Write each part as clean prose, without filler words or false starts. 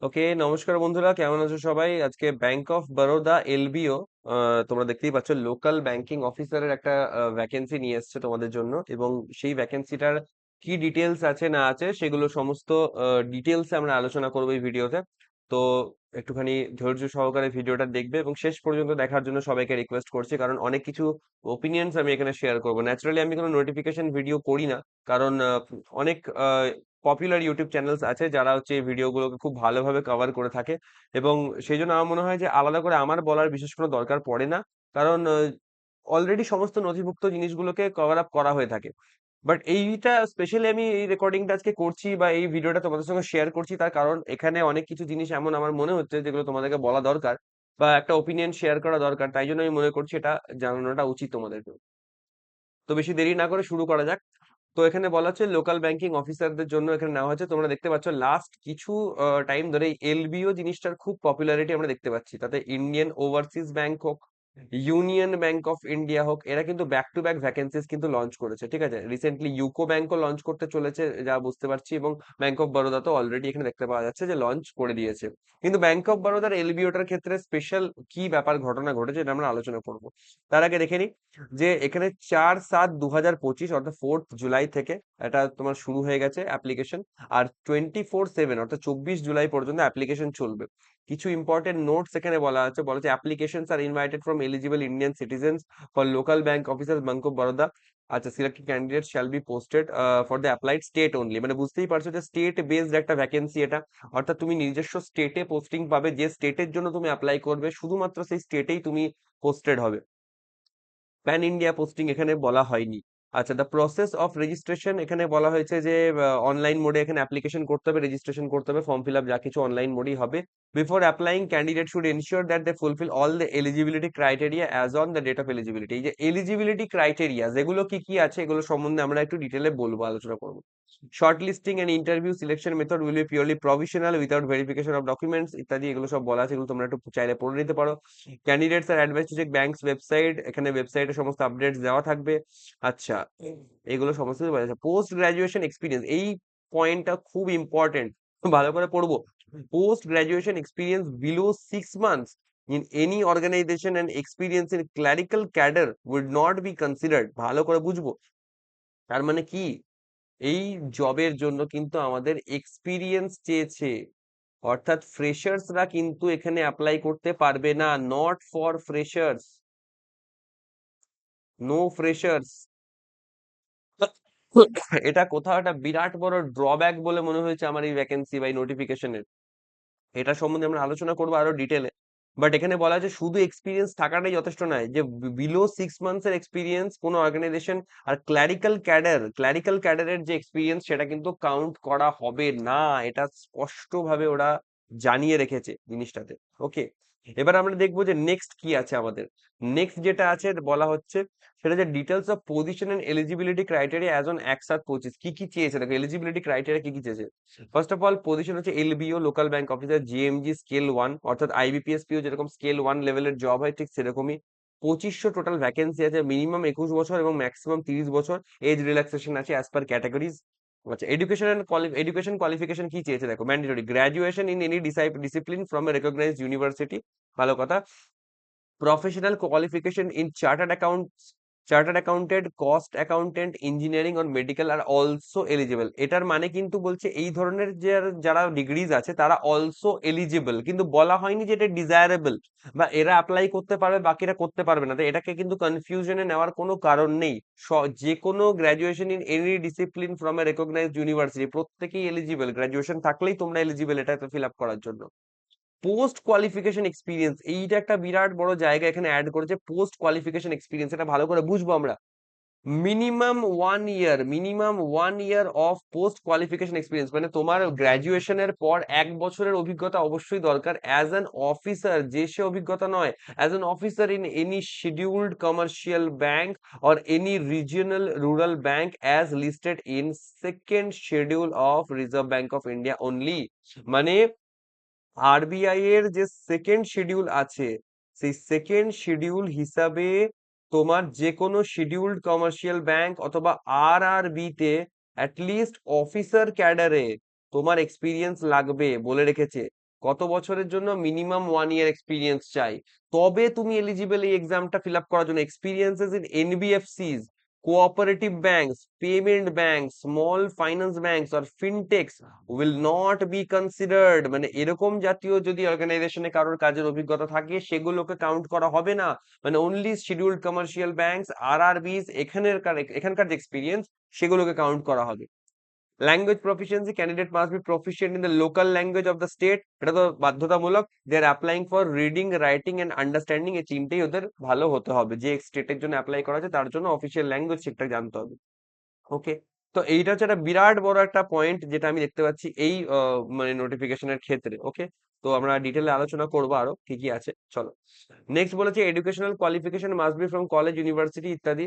ওকে, নমস্কার বন্ধুরা, কেমন আছো সবাই? আজকে ব্যাংক অফ বরোদা এলবিও তোমরা দেখতেই পাচ্ছ লোকাল ব্যাংকিং অফিসারের একটা ভ্যাকেন্সি নিয়ে এসেছে তোমাদের জন্য। এবং সেই ভ্যাকেন্সিটার কি ডিটেলস আছে না আছে সেগুলো সমস্ত ডিটেলস আমরা আলোচনা করবো এই ভিডিওতে। তো একটুখানি ধৈর্য সহকারে ভিডিওটা দেখবে এবং শেষ পর্যন্ত দেখার জন্য সবাইকে রিকোয়েস্ট করছি, কারণ অনেক কিছু ওপিনিয়ন্স আমি এখানে শেয়ার করবো। ন্যাচারালি আমি কোনো নোটিফিকেশন ভিডিও করি না, কারণ অনেক পপুলার ইউটিউব চ্যানেলস আছে যারা হচ্ছে এই ভিডিওগুলোকে খুব ভালোভাবে কভার করে থাকে। এবং সেই জন্য আমার মনে হয় যে আলাদা করে আমার বলার বিশেষ কোনো দরকার পড়ে না, কারণ অলরেডি সমস্ত নথিভুক্ত জিনিসগুলোকে কভার আপ করা হয়ে থাকে। বাট এইটা স্পেশালি আমি এই রেকর্ডিংটা আজকে করছি বা এই ভিডিওটা তোমাদের সঙ্গে শেয়ার করছি, তার কারণ এখানে অনেক কিছু জিনিস এমন আমার মনে হচ্ছে যেগুলো তোমাদেরকে বলা দরকার বা একটা ওপিনিয়ন শেয়ার করা দরকার। তাই জন্য আমি মনে করছি এটা জানানোটা উচিত তোমাদেরকে। তো বেশি দেরি না করে শুরু করা যাক। তো এখানে বলা হচ্ছে লোকাল ব্যাংকিং অফিসারদের জন্য এখানে নেওয়া হচ্ছে। তোমরা দেখতে পাচ্ছ লাস্ট কিছু টাইম ধরে এলবিও জিনিসটার খুব পপুলারিটি আমরা দেখতে পাচ্ছি। তাতে ইন্ডিয়ান ওভারসিজ ব্যাংক হোক, ইউনিয়ন ব্যাংক অফ ইন্ডিয়া হোক, এরা কিন্তু ব্যাক টু ব্যাক ভ্যাকেন্সিস কিন্তু লঞ্চ করেছে। ঠিক আছে, রিসেন্টলি ইউকো ব্যাংকও লঞ্চ করতে চলেছে যা বুঝতে পারছি, এবং ব্যাংক অফ বরোদা তো অলরেডি এখানে দেখতে পাওয়া যাচ্ছে যে লঞ্চ করে দিয়েছে। কিন্তু ব্যাংক অফ বরোদার এলবিওটার ক্ষেত্রে স্পেশাল কি ব্যাপার ঘটনা ঘটেছে এটা আমরা আলোচনা করব। তার আগে দেখে নিই যে এখানে 4/7/2025 অর্থাৎ 4th জুলাই থেকে এটা তোমার শুরু হয়ে গেছে অ্যাপ্লিকেশন। আর 24/7 অর্থাৎ 24 জুলাই পর্যন্ত অ্যাপ্লিকেশন চলবে। কিছু ইম্পর্টেন্ট নোটস এখানে বলা হচ্ছে applications are invited from eligible Indian citizens for local bank officer bank of Baroda. আচ্ছা, selected candidate shall be posted for the applied state only. মানে বুঝতেই পারছো যে স্টেট বেসড একটা ভ্যাকেন্সি এটা। অর্থাৎ তুমি নিজস্ব স্টেটে পোস্টিং পাবে, যে স্টেটের জন্য তুমি অ্যাপ্লাই করবে শুধুমাত্র সেই স্টেটেই তুমি পোস্টেড হবে। প্যান ইন্ডিয়া পোস্টিং এখানে বলা হয়নি। আচ্ছা, দ্য প্রসেস অফ রেজিস্ট্রেশন এখানে বলা হয়েছে যে অনলাইন মোডে এখানে অ্যাপ্লিকেশন করতে হবে, রেজিস্ট্রেশন করতে হবে, ফর্ম ফিল আপ যা কিছু অনলাইন মোডেই হবে। Before applying candidate should ensure that they fulfil all the eligibility criteria as on the date of eligibility. এই যে এলিজিবিলিটি ক্রাইটেরিয়া যেগুলো কি কি আছে এগুলো সম্বন্ধে আমরা একটু ডিটেলে বলবো, আলোচনা করবো। Shortlisting and interview selection method will be purely provisional without verification of documents ইত্যাদি এগুলো সব বলা আছে, এগুলো তোমরা একটু চাইলে পড়ে নিতে পারো। Candidates are advise to check banks website, এখানে ওয়েবসাইটে সমস্ত আপডেটস দেওয়া থাকবে। আচ্ছা, এগুলো সমস্ত কিছু বলা আছে। পোস্ট গ্রাজুয়েশন এক্সপিরিয়েন্স, এই পয়েন্টটা খুব ইম্পর্টেন্ট, ভালো করে পড়বো। Post graduation experience below 6 months in any organization and experience in clerical cadre would not be considered। ভালো করে বুঝবো তার মানে কি। এই জবের জন্য কিন্তু আমাদের এক্সপিরিয়েন্স চেয়েছে, অর্থাৎ ফ্রেশার্সরা কিন্তু এখানে অ্যাপ্লাই করতে পারবে না। Not for freshers, no freshers. এটা কোথাও একটা বিরাট বড় ড্রব্যাক বলে মনে হয়েছে আমার এই ভ্যাকেন্সি বা নোটিফিকেশনের। এটা সম্বন্ধে আমরা আলোচনা করবো আরো ডিটেলে। বাট এখানে বলা আছে শুধু এক্সপিরিয়েন্স থাকাটাই যথেষ্ট নয়, যে বিলো 6 মান্থস এর এক্সপিরিয়েন্স কোনো অর্গানাইজেশন আর ক্ল্যারিক্যাল ক্যাডারের যে এক্সপিরিয়েন্স সেটা কিন্তু কাউন্ট করা হবে না। এটা স্পষ্ট ভাবে ওরা জানিয়ে রেখেছে জিনিসটাতে। ওকে, এবার আমরা দেখবো যে নেক্সট কি আছে আমাদের। নেক্সট যেটা আছে বলা হচ্ছে সেটা যে details of position and eligibility criteria as on 1/7/25। কি কি চেয়েছে দেখো, এলিজিবিলিটি ক্রাইটেরিয়া কি কি চেয়েছে। ফার্স্ট অফ অল পজিশন হচ্ছে LBO local bank officer JMG scale 1, অর্থাৎ আইবিপিএস পিও যেরকম স্কেল 1 লেভেলের জব হয় ঠিক সেরকমই। 2500 টোটাল ভ্যাকেন্সি আছে, মিনিমাম 21 বছর এবং ম্যাক্সিমাম 30 বছর। এজ রিল্যাক্সেশন আছে অ্যাজ পার ক্যাটাগরিজ। আচ্ছা, এডুকেশন কোয়ালিফিকেশন কি চেয়েছে দেখো, mandatory graduation in any discipline from a recognized university. ভালো কথা। Professional qualification in chartered accountant, cost accountant, engineering or medical are also eligible. এটার মানে কিন্তু বলছে এই ধরনের যে যারা ডিগ্রিজ আছে তারা অলসো এলিজিবল, কিন্তু বলা হয়নি যে এটা ডিজায়ারেবল বা এরা অ্যাপ্লাই করতে পারবে বাকিরা করতে পারবে না। তো এটাকে কিন্তু কনফিউশনে নেওয়ার কোনো কারণ নেই। যে কোনো graduation in any discipline from a recognized university প্রত্যেকেই এলিজিবল, গ্রাজুয়েশন থাকলেই তোমরা এলিজিবল এটা ফিল আপ করার জন্য। পোস্ট কোয়ালিফিকেশন এক্সপিরিয়েন্স, এইটা একটা বিরাট বড় জায়গা এখানে অ্যাড করেছে। পোস্ট কোয়ালিফিকেশন এক্সপিরিয়েন্স এটা ভালো করে বুঝবো আমরা। Minimum 1 year of post qualification experience, মানে তোমার গ্রাজুয়েশনের পর 1 বছরের অভিজ্ঞতা অবশ্যই দরকার অ্যাজ অ্যান অফিসার, যে সে অভিজ্ঞতা নয়, as an officer in any scheduled commercial bank or any regional rural bank as listed in second schedule of reserve bank of India only. মানে আরবিআই এর যে সেকেন্ড শিডিউল আছে সেই সেকেন্ড শিডিউল হিসাবে তোমার যে কোনো শিডিউলড কমার্শিয়াল ব্যাংক অথবা আরআরবি তে অ্যাটলিস্ট অফিসার ক্যাডারে তোমার এক্সপিরিয়েন্স লাগবে বলে রেখেছে। কত বছরের জন্য? মিনিমাম 1 ইয়ার এক্সপিরিয়েন্স চাই, তবে তুমি এলিজিবল এই এক্সামটা ফিল আপ করার জন্য। Experiences in NBFCs, cooperative banks, payment banks, small finance banks আর fintechs will not be considered. মানে এরকম জাতীয় যদি অর্গানাইজেশনে কারোর কাজের অভিজ্ঞতা থাকে সেগুলোকে কাউন্ট করা হবে না। মানে only scheduled commercial banks, RRBs, এখানকার যে এক্সপিরিয়েন্স সেগুলোকে কাউন্ট করা হবে। Language proficiency, candidate must be proficient in the local language of the state, এটা তো বাধ্যতামূলক। They are applying for reading, writing and understanding, এই তিনটেই ওদের ভালো হতে হবে। যে স্টেটের জন্য অ্যাপ্লাই করা আছে তার জন্য অফিসিয়াল ল্যাঙ্গুয়েজ সেটা জানতে হবে। ওকে, তো এইটা হচ্ছে একটা বিরাট বড় একটা পয়েন্ট যেটা আমি দেখতে পাচ্ছি এই মানে নোটিফিকেশনের ক্ষেত্রে। ওকে, তো আমরা ডিটেলে আলোচনা করবো আরো কি কি আছে, চলো। নেক্সট বলেছে educational qualification must be from college, university ইত্যাদি।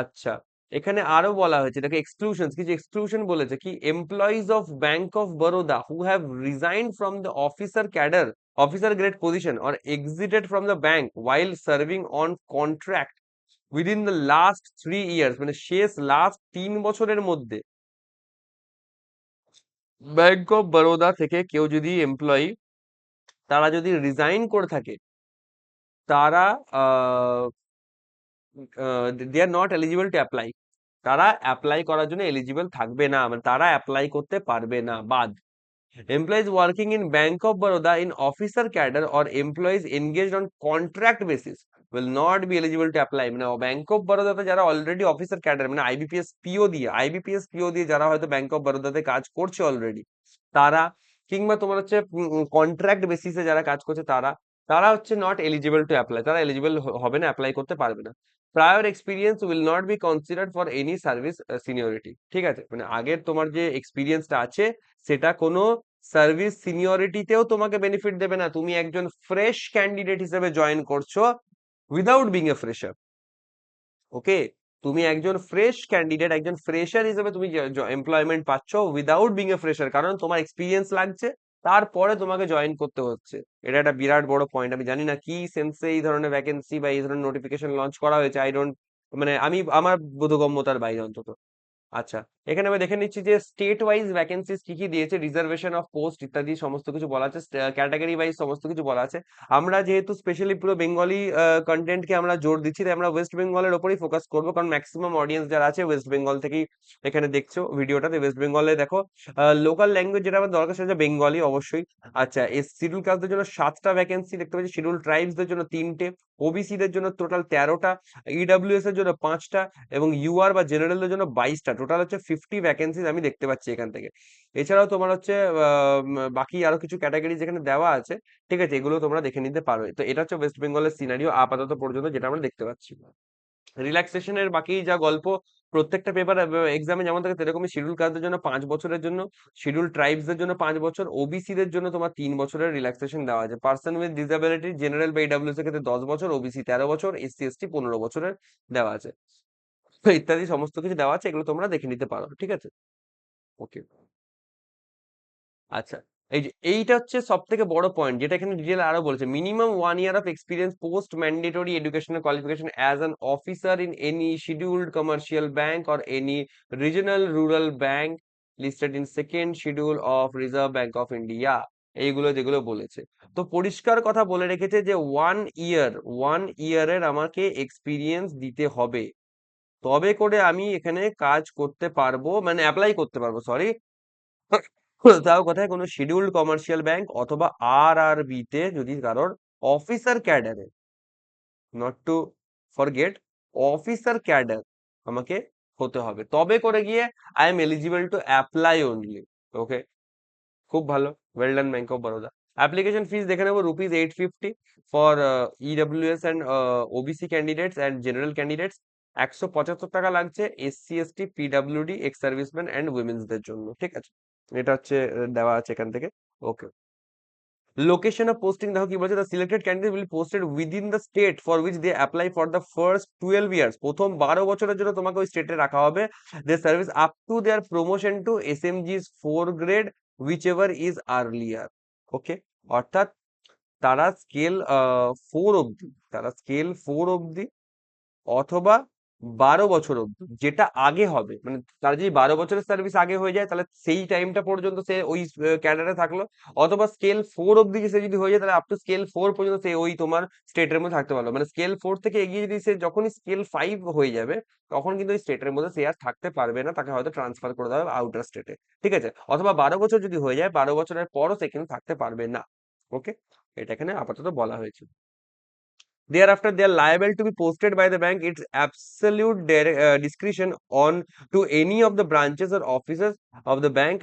আচ্ছা, এখানে আরো বলা হয়েছে, দেখো এক্সক্লুশন, কিছু এক্সক্লুশন বলেছে কি, employees of bank of Baroda who have resigned from the officer cadre, officer grade position or exited from the bank while serving on contract within the last 3 years, মানে শেষ লাস্ট 3 বছরের মধ্যে ব্যাংক অফ বরোদা থেকে কেউ যদি employee, তারা যদি resign করে থাকে, তারা they are not eligible to apply, তারা অ্যাপ্লাই করার জন্য এলিজিবল থাকবে না, মানে তারা অ্যাপ্লাই করতে পারবে না, বাদ। Employees working in Bank of Baroda in officer cadre or employees engaged on contract basis will not be eligible to apply। মানে ব্যাংক অফ বরোদাতে যারা অলরেডি অফিসার ক্যাডার, মানে আইবিপিএস পিও দিয়ে যারা হয়তো ব্যাংক অফ বরোদাতে কাজ করছে অলরেডি, তারা, কিংবা তোমার হচ্ছে কন্ট্রাক্ট বেসিসে যারা কাজ করছে, তারা তারা হচ্ছে নট এলিজিবল টু অ্যাপ্লাই, তারা এলিজিবল হবে না, অ্যাপ্লাই করতে পারবে না। Prior experience will not be considered for any service seniority. ঠিক আছে, মানে আগের তোমার যে এক্সপিরিয়েন্সটা আছে সেটা কোনো সার্ভিস সিনিয়রিটিতেও তোমাকে বেনিফিট দেবে না। তুমি একজন ফ্রেশ ক্যান্ডিডেট হিসেবে জয়েন করছো উইদাউট বিং এ ফ্রেশার। ওকে, তুমি একজন ফ্রেশ ক্যান্ডিডেট, একজন ফ্রেশার হিসেবে তুমি এমপ্লয়মেন্ট পাচ্ছ উইদাউট বিং এ ফ্রেশার, কারণ তোমার এক্সপিরিয়েন্স লাগছে, তারপরে তোমাকে জয়েন করতে হচ্ছে। এটা একটা বিরাট বড় পয়েন্ট। আমি জানি না কি সেন্সে এই ধরনের ভ্যাকেন্সি বা এই ধরনের নোটিফিকেশন লঞ্চ করা হয়েছে, আই ডোন্ট, মানে আমি আমার বোধগম্যতার বাইরে অন্তত। আচ্ছা, এখানে আমি দেখে নিচ্ছি যে স্টেট ওয়াইজ ভ্যাকেন্সিস কি কি দিয়েছে, রিজার্ভেশন অফ পোস্ট ইত্যাদি সমস্ত কিছু বলা আছে, ক্যাটাগরি ওয়াইজ সমস্ত কিছু বলা আছে। আমরা যেহেতু স্পেশালি পুরো বেঙ্গলি কন্টেন্টকে আমরা জোর দিচ্ছি, তাই আমরা ওয়েস্ট বেঙ্গলের ওপরই ফোকাস করবো, কারণ ম্যাক্সিমাম অডিয়েন্স যারা আছে ওয়েস্ট বেঙ্গল থেকেই এখানে দেখছো ভিডিওটাতে। ওয়েস্ট বেঙ্গলে দেখো লোকাল ল্যাঙ্গুয়েজ যেটা আমার দরকার সেটা বেঙ্গলি অবশ্যই। আচ্ছা, এই শিডিউল কাস্টদের জন্য 7টা ভ্যাকেন্সি দেখতে পাচ্ছি, শিডিউল ট্রাইবসদের জন্য 3টে, ওবিসি দের জন্য টোটাল 13টা, ইডব্লিউএস এর জন্য 5টা, এবং ইউআর বা জেনারেলের জন্য 22টা। টোটাল হচ্ছে 50 ভ্যাকেন্সিজ আমি দেখতে পাচ্ছি এখান থেকে। এছাড়াও তোমার হচ্ছে বাকি আরো কিছু ক্যাটাগরি যেখানে দেওয়া আছে, ঠিক আছে, এগুলো তোমরা দেখে নিতে পারো। তো এটা হচ্ছে ওয়েস্ট বেঙ্গলের সিনারিও আপাতত পর্যন্ত যেটা আমরা দেখতে পাচ্ছি। রিল্যাক্সেশনের বাকি যা গল্প, প্রত্যেকটা পেপার এক্সামে যেমন থাকে সেরকমই শিডিউল কাস্টদের জন্য 5 বছরের জন্য, শিডিউল ট্রাইবসদের জন্য 5 বছর, ওবিসি দের জন্য তোমার 3 বছরের রিল্যাক্সেশন দেওয়া আছে। পার্সন উইথ ডিসএবিলিটি জেনারেল বা ইডব্লিউএস এর ক্ষেত্রে 10 বছর, ওবিসি 13 বছর, এসসি এসটি 15 বছরের দেওয়া আছে। তো ইত্যাদি সমস্ত কিছু দেওয়া আছে, এগুলো তোমরা দেখে নিতে পারো, ঠিক আছে। ওকে, আচ্ছা, এই যে এইটা হচ্ছে সব থেকে বড় পয়েন্ট, যেটা এখানে ডিটেল আরো বলেছে, minimum 1 year of experience post mandatory educational qualification as an officer in any scheduled commercial bank or any regional rural bank listed in second schedule of reserve bank of India, এইগুলো যেগুলো বলেছে। তো পরিষ্কার কথা বলে রেখেছে যে 1 ইয়ারের আমাকে এক্সপিরিয়েন্স দিতে হবে, তবে করে আমি এখানে কাজ করতে পারবো, মানে অ্যাপ্লাই করতে পারবো, সরি। তাও কোথায়, কোনো শিডিউলড কমার্শিয়াল ব্যাংক অথবা আরআরবি তে যদি কারোর অফিসার ক্যাডারে, not to forget, officer cadre আমাকে হতে হবে, তবে করে গিয়ে I am eligible to apply only. Okay, খুব ভালো, well done bank of Baroda. Application fees দেখে নেবো, ₹850 for EWS and OBC candidates and general candidates. 175 টাকা লাগছে SC ST PWD ex serviceman and women's দের জন্য, ঠিক আছে। এটা হচ্ছে দেওয়া আছে এখান থেকে। ওকে, লোকেশন অফ পোস্টিং দেখো কি বলছে, the selected candidate will posted within the state for which they apply for the first 12 years, প্রথম 12 বছরের জন্য তোমাকে ওই স্টেটে রাখা হবে। They service up to their promotion to SMGS 4 grade whichever is earlier. Okay, অর্থাৎ তারা স্কেল 4 অব্দি, অথবা 12 বছর অব্দি, যেটা আগে হবে মানে তার যদি 12 বছরের সার্ভিস আগে হয়ে যায় তাহলে সেই টাইমটা পর্যন্ত সে ওই ক্যাডারে থাকলো, অথবা স্কেল 4 অব্দি সে যদি হয়ে যায় তাহলে আপ টু স্কেল 4 পর্যন্ত সে ওই তোমার স্টেটের মধ্যে থাকতে পারলো। মানে স্কেল 4 থেকে এগিয়ে যদি সে যখনই স্কেল 5 হয়ে যাবে তখন কিন্তু ওই স্টেটের মধ্যে সে আর থাকতে পারবে না, তাকে হয়তো ট্রান্সফার করে দেওয়া হবে আউটার স্টেটে। ঠিক আছে, অথবা 12 বছর যদি হয়ে যায়, 12 বছরের পরও সে কিন্তু থাকতে পারবে না। ওকে, এটা এখানে আপাতত বলা হয়েছে। Thereafter, they are liable to be posted by the bank its absolute discretion on to any of the branches or offices of the bank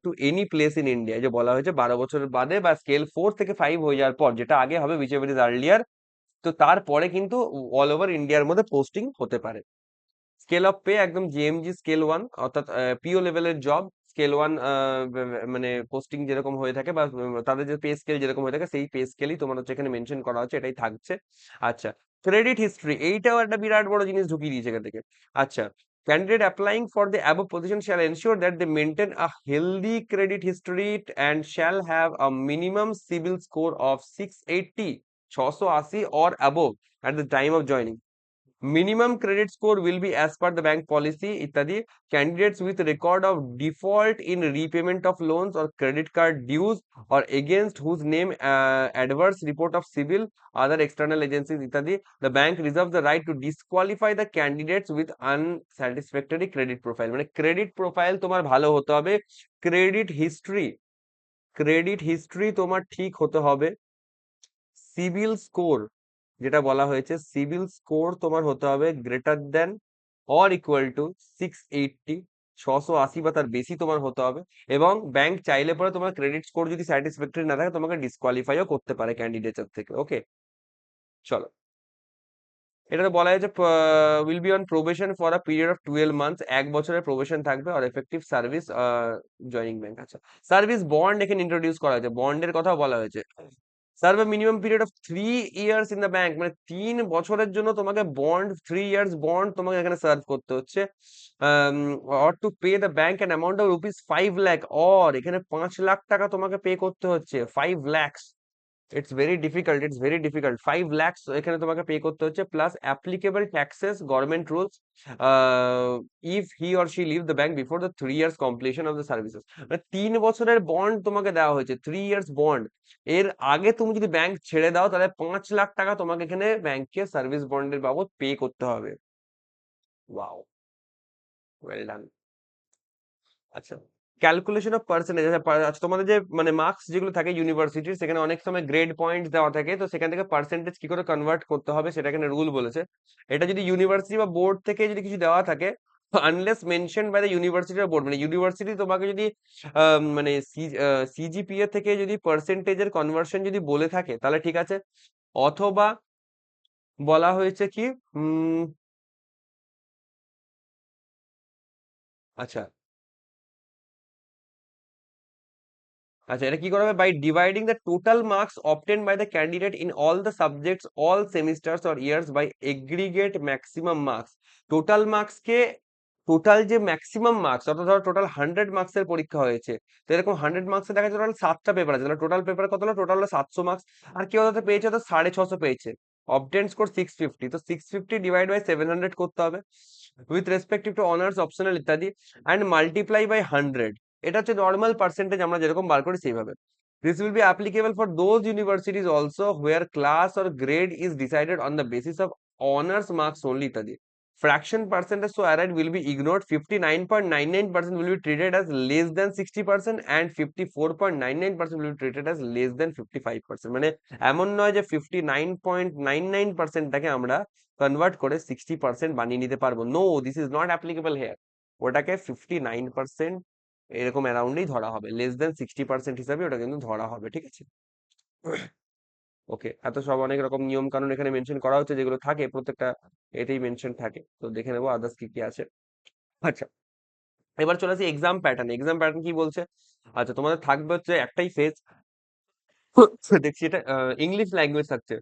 to any place in India। যে বলা হয়েছে 12 বছরের বাদে বা স্কেল 4 থেকে 5 হয়ে যাওয়ার পর, যেটা আগে হবে whichever is earlier, তো তারপরে কিন্তু অল ওভার ইন্ডিয়ার মধ্যে পোস্টিং হতে পারে। স্কেল অফ পে একদম জিএমজি স্কেল 1, অর্থাৎ পিও লেভেলের জব স্কেল 1 মানে পোস্টিং যেরকম হয়ে থাকে বা তাদের যে পে স্কেল যেরকম হয়ে থাকে সেই পে স্কেলই তোমার হচ্ছে এখানে মেনশন করা হচ্ছে, এটাই থাকছে। আচ্ছা, ক্রেডিট হিস্ট্রি, এইটাও একটা বিরাট বড় জিনিস ঢুকিয়ে দিয়েছে এখান থেকে। আচ্ছা, candidate applying for the above position shall ensure that they maintain a healthy credit history and shall have a minimum CIBIL score of 680, 680 or above at the time of joining. Minimum credit score will be as per the bank policy ইত্যাদি। Candidates with record of default in repayment of loans or credit card dues or against whose name adverse report of civil other external agencies ইত্যাদি, the bank reserves the right to disqualify the candidates with unsatisfactory credit profile। মানে credit profile তোমার ভালো হতে হবে, credit history, credit history তোমার ঠিক হতে হবে, সিভিল স্কোর যেটা বলা হয়েছে সিভিল স্কোর তোমার হতে হবে greater than or equal to 680, 680 বা তার বেশি তোমার হতে হবে। এবং ব্যাংক চাইলে পরে তোমার ক্রেডিট স্কোর যদি স্যাটিসফ্যাক্টরি না থাকে তোমাকে ডিসকোয়ালিফাইও করতে পারে ক্যান্ডিডেটের থেকে। ওকে, চলো, এটাতে বলা হয়েছে will be on probation for a period of 12 months, 1 বছরের প্রোবেশন থাকবে, আর এফেক্টিভ সার্ভিস জয়নিং ব্যাংক। আচ্ছা, সার্ভিস বন্ড এখানে ইন্ট্রোডিউস করা হয়েছে, বন্ডের কথাও বলা হয়েছে। Serve A minimum period of 3 years in the bank, মানে 3 বছরের জন্য তোমাকে বন্ড, 3 ইয়ার্স বন্ড তোমাকে এখানে সার্ভ করতে হচ্ছে। Or to pay the bank an amount of rupees 5 lakh, or এখানে 5 লাখ টাকা তোমাকে পে করতে হচ্ছে, 5 lakhs। It's very difficult, it's very difficult, 5 lakhs এখানে তোমাকে পে করতে হচ্ছে, plus applicable taxes government rules if he or she leave the bank before the 3 years completion of the services. মানে 3 বছরের বন্ড তোমাকে দেওয়া হয়েছে, 3 ইয়ার্স বন্ড, এর আগে তুমি যদি ব্যাংক ছেড়ে দাও তাহলে 5 লাখ টাকা তোমাকে এখানে ব্যাংককে সার্ভিস বন্ডের বাবদ পে করতে হবে। Wow, well done. আচ্ছা, ক্যালকুলেশন অফ পার্সেন্টেজ, আচ্ছা তোমাদের যে মানে মার্কস যেগুলো থাকে ইউনিভার্সিটির, সেখানে অনেক সময় গ্রেড পয়েন্ট দেওয়া থাকে, তো সেখান থেকে পার্সেন্টেজ কি করে কনভার্ট করতে হবে সেটা এখানে রুল বলেছে। এটা যদি ইউনিভার্সিটি বা বোর্ড থেকে যদি কিছু দেওয়া থাকে, unless mention by the university বা বোর্ড, মানে ইউনিভার্সিটি তোমাকে যদি মানে সিজিপিএ থেকে যদি পার্সেন্টেজের কনভার্সন যদি বলে থাকে তাহলে ঠিক আছে, অথবা বলা হয়েছে কি আচ্ছা, আচ্ছা, এটা কি করা হবে, by dividing the total marks obtain by the candidate in all the subjects all semesters or years by aggregate maximum marks. Total marks কে, টোটাল যে ম্যাক্সিমাম মার্কস, অর্থাৎ ধরো টোটাল 100 মার্কসের পরীক্ষা হয়েছে, তো এরকম 100 মার্কসে দেখা যাচ্ছে টোটাল 7টা পেপার আছে, তাহলে টোটাল পেপার কত হলো, টোটাল হলো 700 মার্কস। আর কেউ হয়তো পেয়েছে তো 650 পেয়েছে, অবটেন স্কোর 650, তো 650 ডিভাইড বাই 700 করতে হবে with respective to honours optional ইত্যাদি, অ্যান্ড মাল্টিপ্লাই বাই 100। এটা হচ্ছে নর্মাল পার্সেন্টেজ, আমরা যেরকম বার করি সেইভাবে। This will be applicable for those universities also where class or grade is decided on the basis of honours marks only ইত্যাদি। Fraction percentage so added will be ignored. 59.99% will be treated as less than 60% and 54.99% will be treated as less than 55%। মানে এমন নয় যে 59.99%টাকে আমরা convert করে 60% বানিয়ে নিতে পারবো, no, this is not applicable here. ওটাকে 59% এরকম অ্যারাউন্ডেই ধরা হবে, লেস দেন 60% হিসাবে ওটা কিন্তু ধরা হবে। ঠিক আছে, ওকে, এত সব অনেক রকম নিয়ম কানুন এখানে মেনশন করা হচ্ছে, যেগুলো থাকে প্রত্যেকটা এতেই মেনশন থাকে, তো দেখে নেবো আদার্স কি কি আছে। আচ্ছা, এবার চলে আসি এক্সাম প্যাটার্ন। এক্সাম প্যাটার্ন কি বলছে, আচ্ছা তোমাদের থাকবে হচ্ছে একটাই ফেজ, দেখছি এটা ইংলিশ ল্যাঙ্গুয়েজ থাকছে।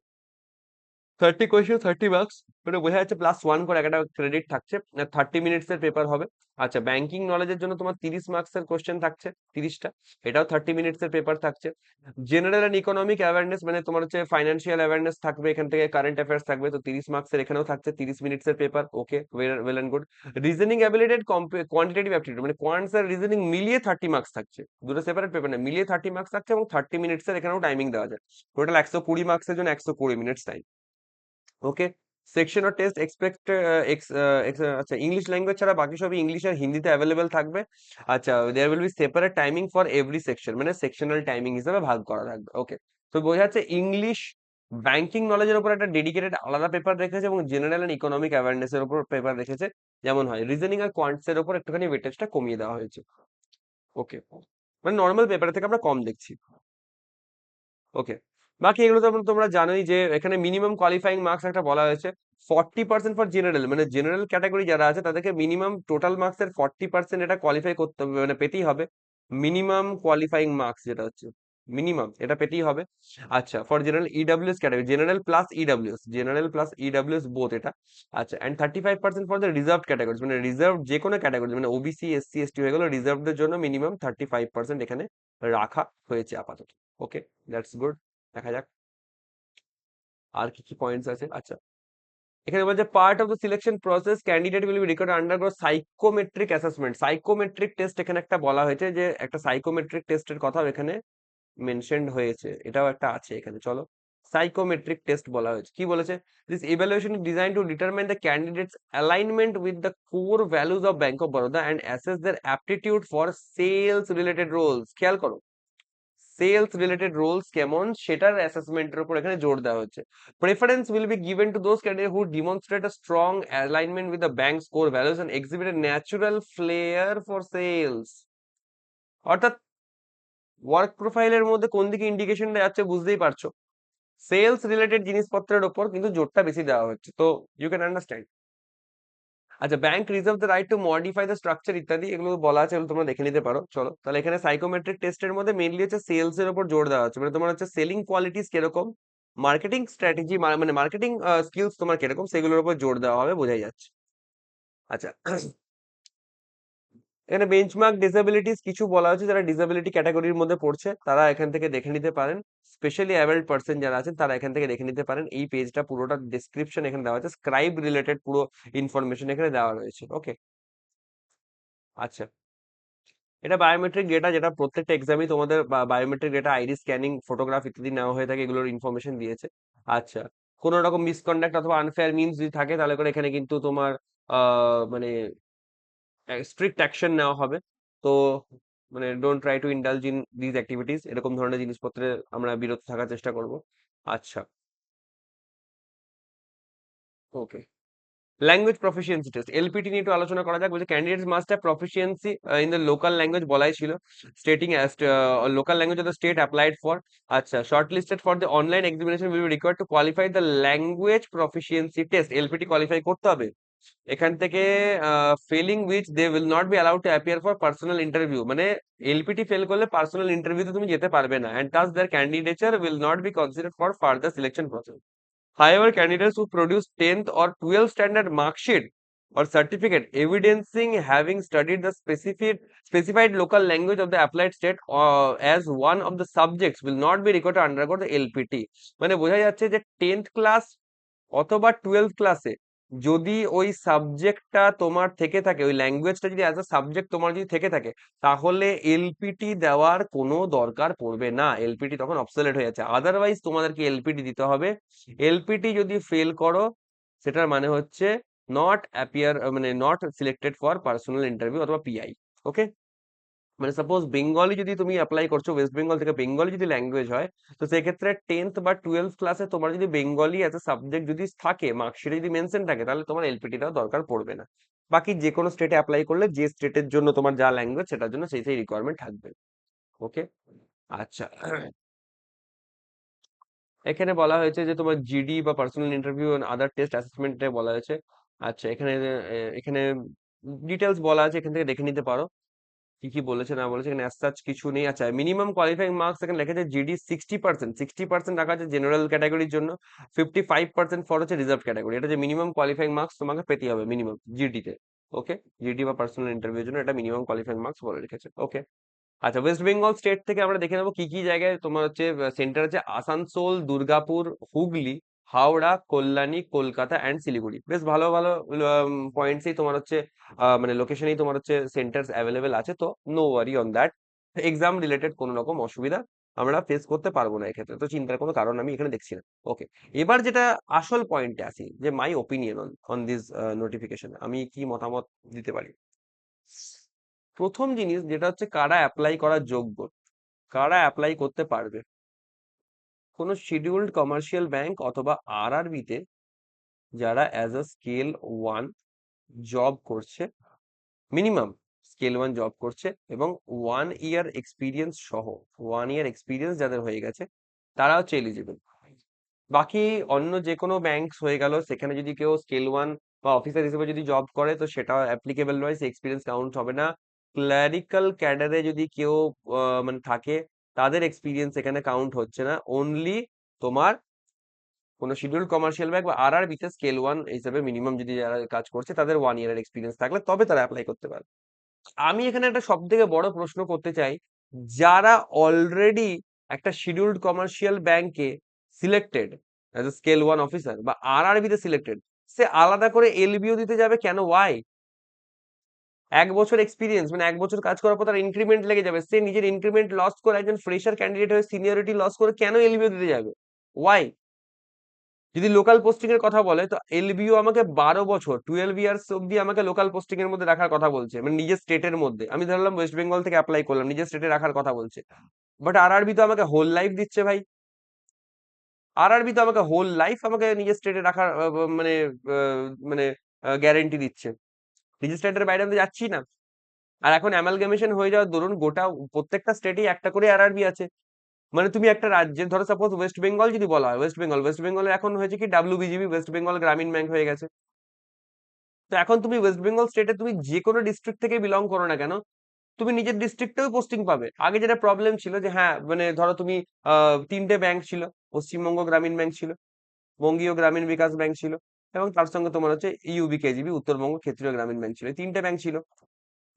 30 কোয়েশ্চেন 30 মার্কস, মানে বোঝা যাচ্ছে +1 করে একটা ক্রেডিট থাকছে। 30 মিনিটস এর পেপার হবে। আচ্ছা, ব্যাংকিং নলেজের জন্য তোমার 30 মার্কস এর কোশ্চেন থাকছে 30টা, এটাও 30 মিনিটস এর পেপার থাকছে। জেনারেল অ্যান্ড ইকোনমিক অ্যাওয়ারনেস, মানে তোমার হচ্ছে ফাইন্যান্সিয়াল অ্যাওয়ারনেস থাকবে এখান থেকে, কারেন্ট অ্যাফেয়ার্স থাকবে, তো 30 মার্কস এর এখানেও থাকছে 30 মিনিটস এর পেপার। Okay, well and good. Reasoning ability, quantitative aptitude, মানে কোয়ান্টস আর রিজনিং মিলিয়ে 30 মার্কস থাকছে, দুটো সেপারেট পেপার না, মিলিয়ে 30 মার্কস থাকছে, এবং 30 মিনিটস এর এখানেও টাইমিং দেওয়া যায়। টোটাল 120 মার্কসের জন্য 120 মিনিটস টাইম। ওকে, সেকশন আর টেস্ট এক্সপেক্ট, আচ্ছা ইংলিশ ল্যাঙ্গুয়েজ ছাড়া বাকি সবই ইংলিশ আর হিন্দিতে অ্যাভেলেবেল থাকবে। আচ্ছা, there will be separate timing for every section, মানে সেকশনাল টাইমিং হিসেবে ভাগ করা থাকবে। ওকে, তো বোঝা যাচ্ছে ইংলিশ ব্যাংকিং নলেজের উপর একটা ডেডিকেটেড আলাদা পেপার রেখেছে, এবং জেনারেল এন্ড ইকোনমিক অ্যাওয়ারনেস এর উপর পেপার রেখেছে। যেমন হয় রিজনিং আর কোয়ান্টস এর উপর একটুখানি ওয়েটেজটা কমিয়ে দেওয়া হয়েছে। ওকে, মানে নর্মাল পেপার থেকে আমরা কম দেখছি। ওকে, বাকি এগুলো তো তোমরা জানোই যে এখানে মিনিমাম কোয়ালিফাইং মার্কস একটা বলা হয়েছে। 40% ফর জেনারেল, মানে জেনারেল ক্যাটাগরি যারা আছে তাদেরকে মিনিমাম টোটাল মার্কস এর 40% এটা কোয়ালিফাই করতে হবে, মানে পেতেই হবে। মিনিমাম কোয়ালিফাইং মার্কস যেটা হচ্ছে মিনিমাম, এটা পেতেই হবে। আচ্ছা, for general EWS category, general plus EWS both এটা। আচ্ছা, and 35% for the reserve category, মানে রিজার্ভ যে কোনো ক্যাটাগরি, মানে ওবিসি এসসি এসটি হয়ে গেল, রিজার্ভদের জন্য মিনিমাম 35% এখানে রাখা হয়েছে আপাতত। ওকে, দ্যাটস গুড। দেখা যাক আর কি কি পয়েন্টস আছে। আচ্ছা, এখানে বলছে part of the selection process candidate will be required undergo psychometric assessment. Psychometric test এখানে একটা বলা হয়েছে, যে একটা সাইকোমেট্রিক টেস্টের কথাও এখানে মেনশনড হয়েছে, এটাও একটা আছে এখানে। চলো, সাইকোমেট্রিক টেস্ট বলা হয়েছে, কি বলেছে? This evaluation is design to determine the candidates alignment with the core values of bank of Baroda and assess their aptitude for sales related roles. খেয়াল করো, সেলস রিলেটেড রোলস কেমন সেটার অ্যাসেসমেন্টের উপর এখানে জোর দেওয়া হচ্ছে। Preference will be given to those candidate who demonstrate a strong alignment with the bank's core values and exhibit a natural flair for sales. অর্থাৎ ওয়ার্ক প্রোফাইলের মধ্যে কোন দিকে ইন্ডিকেশনটা যাচ্ছে বুঝতেই পারছো, সেলস রিলেটেড জিনিসপত্রের উপর কিন্তু জোরটা বেশি দেওয়া হচ্ছে, তো ইউ ক্যান আন্ডারস্ট্যান্ড। আচ্ছা, bank reserve the right two modify the structure ইত্যাদি, এগুলো বলা আছে, এগুলো তোমরা দেখে নিতে পারো। চলো, তাহলে এখানে সাইকোমেট্রিক টেস্টের মধ্যে মেইনলি হচ্ছে সেলস এর উপর জোর দেওয়া হচ্ছে, মানে তোমার হচ্ছে সেলিং কোয়ালিটিস কিরকম, মার্কেটিং স্ট্র্যাটেজি, মানে মার্কেটিং স্কিলস তোমার কিরকম, সেগুলোর উপর জোর দেওয়া হবে, বোঝাই যাচ্ছে। আচ্ছা, এখানে বেঞ্চমার্ক ডিসেবিলিটিস কিছু বলা হচ্ছে, যারা ডিসেবিলিটি ক্যাটাগরির মধ্যে পড়ছে তারা এখান থেকে দেখে নিতে পারেন। স্পেশালি অ্যাবেল্ড পার্সন যারা আছেন তারা এখান থেকে দেখে নিতে পারেন। এই পেজটা পুরোটা ডেসক্রিপশন এখানে দেওয়া আছে, স্ক্রাইব রিলেটেড পুরো ইনফরমেশন এখানে দেওয়া রয়েছে। ওকে, আচ্ছা, এটা বায়োমেট্রিক ডেটা, যেটা প্রত্যেকটা এক্সামে তোমাদের বায়োমেট্রিক ডেটা, আইরি স্ক্যানিং, ফটোগ্রাফ ইত্যাদি নেওয়া হয়ে থাকে, এগুলোর ইনফরমেশন দিয়েছে। আচ্ছা, কোনো রকম মিসকন্ডাক্ট অথবা আনফেয়ার মিনস যদি থাকে তাহলে করে এখানে কিন্তু তোমার মানে স্ট্রিক্ট অ্যাকশন নেওয়া হবে। তো মানে don't try to indulge in these activities, এরকম ধরনের জিনিসপত্রে আমরা বিরত থাকার চেষ্টা করব। আচ্ছা, okay, language proficiency test, LPT নিয়ে একটু আলোচনা করা যাক। বলছে candidates must have proficiency in the local language, বলাই ছিল, stating local language of the state applied for. আচ্ছা, shortlisted for the online examination will be required to qualify the language proficiency test. LPT qualify করতে হবে এখান থেকে। Failing which they will not be allowed to appear for personal interview, মানে LPT fail করলে personal ইন্টারভিউতে তুমি যেতে পারবে না, and thus their candidature will not be considered for further selection process. However, candidates who produce 10th or 12th standard mark sheet or certificate evidencing having studied the specified local language of the applied state as one of the subjects will not be required to undergo the LPT। মানে বোঝা যাচ্ছে যে 10th class অথবা 12th ক্লাসে যদি ওই সাবজেক্টটা তোমার থেকে থাকে, ওই ল্যাঙ্গুয়েজটা যদি অ্যাজ আ সাবজেক্ট তোমার যদি থেকে থাকে, তাহলে এলপিটি দেওয়ার কোনো দরকার পড়বে না, এলপিটি তখন অবসলেট হয়ে যাচ্ছে। আদারওয়াইজ তোমাদেরকে এলপিটি দিতে হবে। এলপিটি যদি ফেল করো, সেটার মানে হচ্ছে নট অ্যাপিয়ার, মানে not selected for personal interview অথবা পিআই। ওকে, মানে সাপোজ বেঙ্গলি যদি তুমি অ্যাপ্লাই করছো, ওয়েস্ট বেঙ্গল থেকে বেঙ্গলি যদি ল্যাঙ্গুয়েজ হয়, তো সেক্ষেত্রে 10th বা 12th ক্লাসে তোমার যদি বেঙ্গলি অ্যাজ এ সাবজেক্ট যদি থাকে, মার্কশিটে যদি মেনশন থাকে, তাহলে তোমার এলপিটিটাও দরকার পড়বে না। বাকি যে কোনো স্টেটে অ্যাপ্লাই করলে যে স্টেটের জন্য তোমার যা ল্যাঙ্গুয়েজ সেটার জন্য সেই সেই রিকোয়ারমেন্ট থাকবে। ওকে, আচ্ছা, এখানে বলা হয়েছে যে তোমার জিডি বা পার্সোনাল ইন্টারভিউ আদার টেস্ট অ্যাসেসমেন্টে বলা হয়েছে। আচ্ছা, এখানে এখানে ডিটেলস বলা আছে, এখান থেকে দেখে নিতে পারো। কি কি বলেছে না বলেছে এখানে সাচ কিছু নেই। আচ্ছা, মিনিমাম কোয়ালিফাইং মার্কস এখানে লেখা আছে জিডি 60%, 60% রাখা আছে জেনারেল ক্যাটাগরির জন্য, 55% ফর হচ্ছে রিজার্ভ ক্যাটাগরি। এটা যে মিনিমাম কোয়ালিফাইং মার্কস তোমাকে পেতে হবে মিনিমাম জিডি তে। ওকে, জিডি বা পার্সোনাল ইন্টারভিউর জন্য এটা মিনিমাম কোয়ালিফাইং মার্কস বলে রেখেছে। ওকে। আচ্ছা, ওয়েস্ট বেঙ্গল স্টেট থেকে আমরা দেখে নেবো কি কি জায়গায় তোমার হচ্ছে সেন্টার আছে। আসানসোল, দুর্গাপুর, হুগলি, হাওড়া, কল্যাণী, কলকাতা অ্যান্ড শিলিগুড়ি। বেশ ভালো ভালো পয়েন্টসই তোমার হচ্ছে মানে লোকেশনেই তোমার হচ্ছে সেন্টার্স অ্যাভেলেবেল আছে, তো no worry on that. Exam related কোনো রকম অসুবিধা আমরা ফেস করতে পারবো না এক্ষেত্রে, তো চিন্তার কোনো কারণ আমি এখানে দেখছি না। ওকে, এবার যেটা আসল পয়েন্টে আসি, যে my opinion on on this notification, আমি কি মতামত দিতে পারি। প্রথম জিনিস যেটা হচ্ছে কারা অ্যাপ্লাই করার যোগ্য, কারা অ্যাপ্লাই করতে পারবে। কোনো শিডিউলড কমার্শিয়াল ব্যাংক অথবা আরআরবি তে যারা অ্যাজ আ স্কেল 1 জব করছে, মিনিমাম স্কেল 1 জব করছে এবং 1 ইয়ার এক্সপিরিয়েন্স সহ, 1 ইয়ার এক্সপিরিয়েন্স যাদের হয়ে গেছে তারা হচ্ছে এলিজিবল। বাকি অন্য যে কোনো ব্যাংকস হয়ে গেল, সেখানে যদি কেউ স্কেল 1 বা অফিসার হিসেবে যদি জব করে তো সেটা অ্যাপ্লিকেবল নয়, সে এক্সপিরিয়েন্স কাউন্ট হবে না। ক্লারিক্যাল ক্যাডারে যদি কেউ মানে থাকে, তাদের এক্সপিরিয়েন্স এখানে কাউন্ট হচ্ছে না। অনলি তোমার কোনো শিডিউল কমার্শিয়াল ব্যাংক বা আরআরবি তে স্কেল 1 হিসেবে মিনিমাম যদি যারা কাজ করছে তাদের 1 ইয়ারের এক্সপিরিয়েন্স থাকলে তবে তারা অ্যাপ্লাই করতে পারে। আমি এখানে একটা সব থেকে বড় প্রশ্ন করতে চাই, যারা অলরেডি একটা শিডিউলড কমার্শিয়াল ব্যাংকে selected as a scale 1 officer বা আরআরবি তে সিলেক্টেড, সে আলাদা করে এলবিও দিতে যাবে কেন? ওয়াই? 1 বছর এক্সপিরিয়েন্স মানে 1 বছর কাজ করার পর তার ইনক্রিমেন্ট লেগে যাবে, সে নিজের ইনক্রিমেন্ট লস করে একজন ফ্রেশার ক্যান্ডিডেট হয়ে সিনিয়রিটি লস করে কেন এলবিও দিতে যাবে? ওয়াই? যদি লোকাল পোস্টিং এর কথা বলে তো এলবিও আমাকে 12 বছর, 12 ইয়ার্স অব্দি আমাকে লোকাল পোস্টিং এর মধ্যে রাখার কথা বলছে, মানে নিজের স্টেটের মধ্যে। আমি ধরলাম ওয়েস্ট বেঙ্গল থেকে অ্যাপ্লাই করলাম, নিজের স্টেটে রাখার কথা বলছে। বাট আরআরবি তো আমাকে হোল লাইফ দিচ্ছে ভাই। আরআরবি তো আমাকে হোল লাইফ আমাকে নিজের স্টেটে রাখার মানে মানে গ্যারেন্টি দিচ্ছে। নিজের স্টেটের বাইরে আমি তো যাচ্ছি না। আর এখন অ্যামালগামেশন হয়ে যাওয়ার দরুন গোটা প্রত্যেকটা স্টেটেই একটা করে আরআরবি আছে। মানে তুমি একটা রাজ্যের ধরো সাপোজ ওয়েস্ট বেঙ্গল যদি বলা হয়, ওয়েস্ট বেঙ্গলে এখন হয়েছে কি ডাব্লিউবিজিবি, ওয়েস্ট বেঙ্গল গ্রামীণ ব্যাংক হয়ে গেছে। তো এখন তুমি ওয়েস্ট বেঙ্গল স্টেটে তুমি যে কোনো ডিস্ট্রিক্ট থেকে বিলং করো না কেন, তুমি নিজের ডিস্ট্রিক্টেও পোস্টিং পাবে। আগে যেটা প্রবলেম ছিল যে হ্যাঁ মানে ধরো তুমি 3টে ব্যাংক ছিল, পশ্চিমবঙ্গ গ্রামীণ ব্যাংক ছিল, বঙ্গীয় গ্রামীণ বিকাশ ব্যাংক ছিল, এবং তার সঙ্গে তোমার হচ্ছে ইউবি কেজিবি উত্তরবঙ্গ ক্ষেত্রীয় গ্রামীণ ব্যাংক ছিল, এই 3টে ব্যাংক ছিল।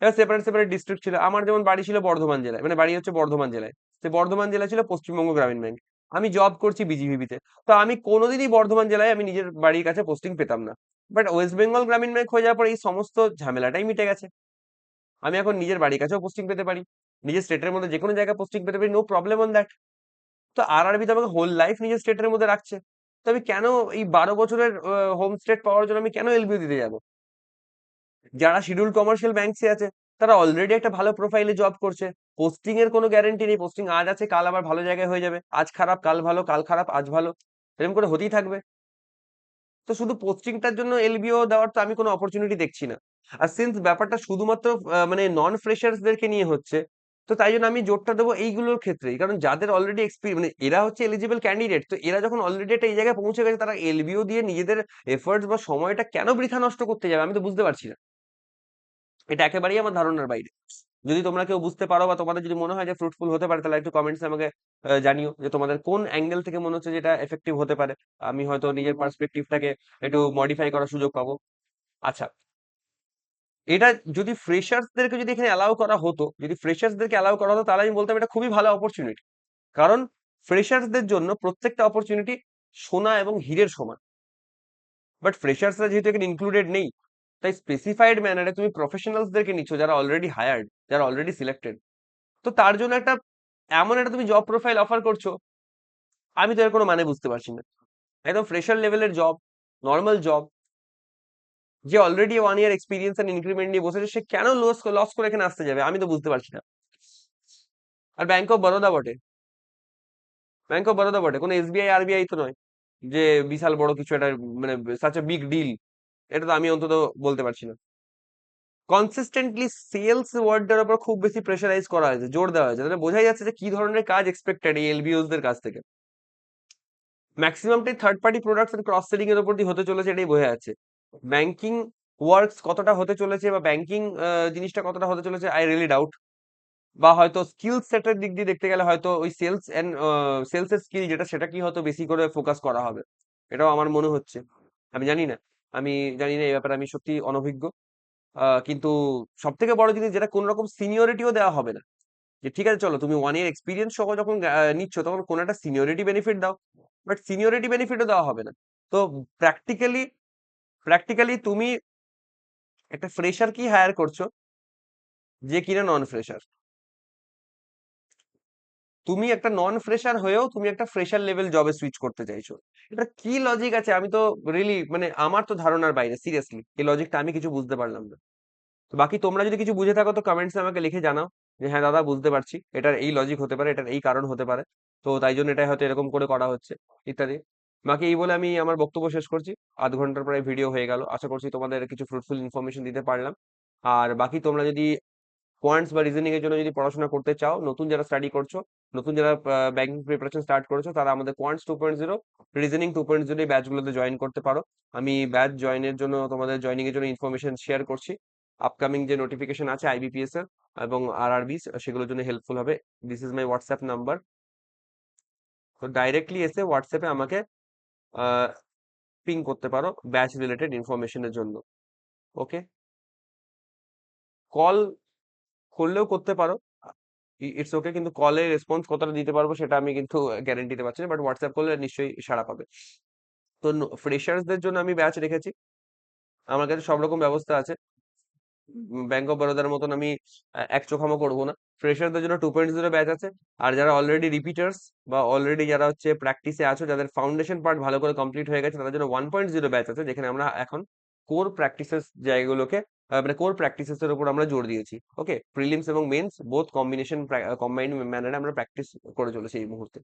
এবার সেপারেট সেপারেট ডিস্ট্রিক্ট ছিল। আমার যেমন বাড়ি ছিল বর্ধমান জেলায়, মানে বাড়ি হচ্ছে বর্ধমান জেলায়, সে বর্ধমান জেলা ছিল পশ্চিমবঙ্গ গ্রামীণ ব্যাংক। আমি জব করছি বিজিবিতে, তো আমি কোনোদিনই বর্ধমান জেলায় আমি নিজের বাড়ির কাছে পোস্টিং পেতাম না। বাট ওয়েস্ট বেঙ্গল গ্রামীণ ব্যাংক হয়ে যাওয়ার পর এই সমস্ত ঝামেলাটাই মিটে গেছে। আমি এখন নিজের বাড়ির কাছেও পোস্টিং পেতে পারি, নিজের স্টেটের মধ্যে যে কোনো জায়গায় পোস্টিং পেতে পারি, নো প্রবলেম অন দ্যাট। তো আরআরবি তো আমাকে হোল লাইফ নিজের স্টেটের মধ্যে রাখছে। তো আমি কেন এই 12 বছরের হোম স্টেট পাওয়ার জন্য আমি কেন এলবিও দিতে যাব? যারা শিডিউল কমার্শিয়াল ব্যাংকসে আছে তারা অলরেডি একটা ভালো প্রোফাইলে জব করছে, পোস্টিং এর কোনো গ্যারান্টি নেই, পোস্টিং আজ আছে কাল আবার ভালো জায়গায় হয়ে যাবে, আজ খারাপ কাল ভালো, কাল খারাপ আজ ভালো, এরকম করে হতেই থাকবে। তো শুধু পোস্টিংটার জন্য এলবিও দেওয়ার তো আমি কোনো অপরচুনিটি দেখছি না। আর সিন্স ব্যাপারটা শুধুমাত্র মানে নন ফ্রেশার্সদেরকে নিয়ে হচ্ছে, তো তাই জন্য আমি জোরটা দেবো এইগুলোর ক্ষেত্রেই, কারণ যাদের অলরেডি এক্সপিরিয়েন্স মানে এরা হচ্ছে এলিজিবল ক্যান্ডিডেট, তো এরা যখন অলরেডি একটা এই জায়গায় পৌঁছে গেছে, তারা এলবিও দিয়ে নিজেদের এফোর্টস বা সময়টা কেন বৃথা নষ্ট করতে যাবে, আমি তো বুঝতে পারছি না। এটা একেবারেই আমার ধারণার বাইরে। যদি তোমরা কেউ বুঝতে পারো বা তোমাদের যদি মনে হয় যে ফ্রুটফুল হতে পারে, তাহলে একটু কমেন্টস আমাকে জানিও যে তোমাদের কোন অ্যাঙ্গেল থেকে মনে হচ্ছে যেটা এফেক্টিভ হতে পারে। আমি হয়তো নিজের পার্সপেক্টিভটাকে একটু মডিফাই করার সুযোগ পাবো। আচ্ছা, এটা যদি ফ্রেশার্সদেরকে যদি এখানে অ্যালাউ করা হতো, যদি ফ্রেশার্সদেরকে অ্যালাউ করা হতো, তাহলে আমি বলতাম এটা খুবই ভালো অপরচুনিটি। কারণ ফ্রেশার্সদের জন্য প্রত্যেকটা অপরচুনিটি সোনা এবং হীরের সমান। বাট ফ্রেশার্সরা যেহেতু এখানে ইনক্লুডেড নেই, তাই স্পেসিফাইড ম্যানারে তুমি প্রফেশনালসদেরকে নিচ্ছ যারা অলরেডি হায়ার্ড, যারা অলরেডি সিলেক্টেড। তো তার জন্য একটা এমন একটা তুমি জব প্রোফাইল অফার করছো, আমি তো এর কোনো মানে বুঝতে পারছি না। একদম ফ্রেশার লেভেলের জব, নর্মাল জব, যে already 1 year experience and increment নিয়ে বসেছে, সে কেন লস লস করে এখানে আসতে যাবে, আমি তো বুঝতে পারছি না। আর ব্যাংক অফ বরোদা বটে, ব্যাংক অফ বরোদা বটে, কোনো এসবিআই আরবিআই তো নয় যে বিশাল বড় কিছু একটা, মানে সাচ এ বিগ ডিল। এটা তো আমি অন্তত বলতে পারছি না। কনসিস্টেন্টলি সেলস ওয়ার্ডটার উপর খুব বেশি প্রেশারাইজ করা হয়েছে, জোর দেওয়া হয়েছে, তাহলে বোঝাই যাচ্ছে যে কি ধরনের কাজ এক্সপেক্টেড এই এলবিওস দের কাছ থেকে। ম্যাক্সিমামটাই third party products and cross selling এর উপর দিয়ে হতে চলেছে, এটাই বোঝা যাচ্ছে। ব্যাংকিং ওয়ার্কস কতটা হতে চলেছে বা ব্যাংকিং জিনিসটা কতটা হতে চলেছে, আই রিয়েলি ডাউট। বা হয়তো স্কিল সেটের দিক দিয়ে দেখতে গেলে হয়তো ওই সেলস এর স্কিল যেটা সেটা কি হয়তো বেশি করে ফোকাস করা হবে, এটাও আমার মনে হচ্ছে। আমি জানি না, আমি জানি না এই ব্যাপারে, আমি সত্যি অনভিজ্ঞ। কিন্তু সব থেকে বড় জিনিস, যেটা কোন রকম সিনিয়রিটিও দেওয়া হবে না। যে ঠিক আছে চলো তুমি 1 ইয়ার এক্সপিরিয়েন্স সহ যখন নিচ্ছ, তখন কোন একটা সিনিয়রিটি বেনিফিট দাও, বাট সিনিয়রিটি বেনিফিটও দেওয়া হবে না। তো প্র্যাকটিক্যালি প্র্যাকটিক্যালি তুমি একটা ফ্রেশার কি হায়ার করছো, যে কিনা নন ফ্রেশার। তুমি একটা নন ফ্রেশার হয়েও তুমি একটা ফ্রেশার লেভেল জবে সুইচ করতে চাইছো। এটা কি লজিক আছে? আমি তো রিয়েলি মানে আমার তো ধারণার বাইরে, সিরিয়াসলি এই লজিকটা আমি কিছু বুঝতে পারলাম না। তো বাকি তোমরা যদি কিছু বুঝে থাকো তো কমেন্টসে আমাকে লিখে জানাও যে হ্যাঁ দাদা বুঝতে পারছি, এটার এই লজিক হতে পারে, এটার এই কারণ হতে পারে, তো তাই জন্য এটা হয়তো এরকম করে করা হচ্ছে, ইত্যাদি। বাকি এই বলে আমি আমার বক্তব্য শেষ করছি। 0.5 ঘন্টার প্রায় ভিডিও হয়ে গেল, আশা করছি তোমাদের কিছু ফ্রুটফুল ইনফরমেশন দিতে পারলাম। আর বাকি তোমরা যদি কোয়ান্টস বা রিজনিং এর জন্য যদি পড়াশোনা করতে চাও, নতুন যারা স্টাডি করছো, নতুন যারা ব্যাংকিং প্রিপারেশন স্টার্ট করেছো, তারা আমাদের কোয়ান্টস 2.0, রিজনিং 2.0 এই ব্যাচগুলোতে জয়েন করতে পারো। আমি ব্যাচ জয়েনের জন্য, তোমাদের জয়েনিং এর জন্য ইনফরমেশন শেয়ার করছি। আপকামিং যে নোটিফিকেশন আছে আইবিপিএস এর এবং আরআরবি, সেগুলোর জন্য হেল্পফুল হবে। This is my WhatsApp number, তো ডাইরেক্টলি এসে হোয়াটসঅ্যাপে আমাকে পিং করতে পারো ব্যাচ রিলেটেড ইনফরমেশনের জন্য। ওকে, কল করলেও করতে পারো, ইটস ওকে, কিন্তু কলে রেসপন্স কতটা দিতে পারবো সেটা আমি কিন্তু গ্যারেন্টি দিতে পারছি না, বাট হোয়াটসঅ্যাপ করলে নিশ্চয়ই সাড়া পাবে। তো ফ্রেশার্সদের জন্য আমি ব্যাচ রেখেছি, আমার কাছে সব রকম ব্যবস্থা আছে। ব্যাংক অফ বরোদার মতন আমি এক চোখামো করবো না। ফ্রেশারদের জন্য 2.0 ব্যাচ আছে। আর যারা অলরেডি রিপিটার্স বা অলরেডি যারা হচ্ছে প্র্যাকটিসে আছো, যাদের ফাউন্ডেশন পার্ট ভালো করে কমপ্লিট হয়ে গেছে, তাদের জন্য 1.0 ব্যাচ আছে, যেখানে আমরা এখন কোর প্র্যাকটিসেস জায়গাগুলোকে মানে কোর প্র্যাকটিসেস এর উপর আমরা জোর দিয়েছি। ওকে, প্রিলিমস এবং মেন্স বোথ কম্বাইন্ড ম্যানারে আমরা প্র্যাকটিস করে চলেছি এই মুহূর্তে।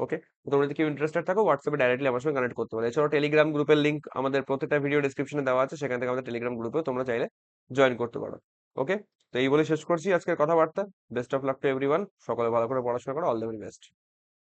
ওকে, তোমরা যদি কেউ ইন্টারেস্টেড থাকো হোয়াটসঅ্যাপে ডাইরেক্টলি আমার সঙ্গে কানেক্ট করতে পারো। এছাড়াও টেলিগ্রাম গ্রুপের লিঙ্ক আমাদের প্রত্যেকটা ভিডিও ডেসক্রিপশনে দেওয়া আছে, সেখান থেকে আমাদের টেলিগ্রাম গ্রুপেও তোমরা চাইলে জয়েন করতে পারো। ওকে, তো এই বলে শেষ করছি আজকের কথাবার্তা। Best of luck to everyone, সকলে ভালো করে পড়াশোনা করো, অল দ্য ভেরি বেস্ট।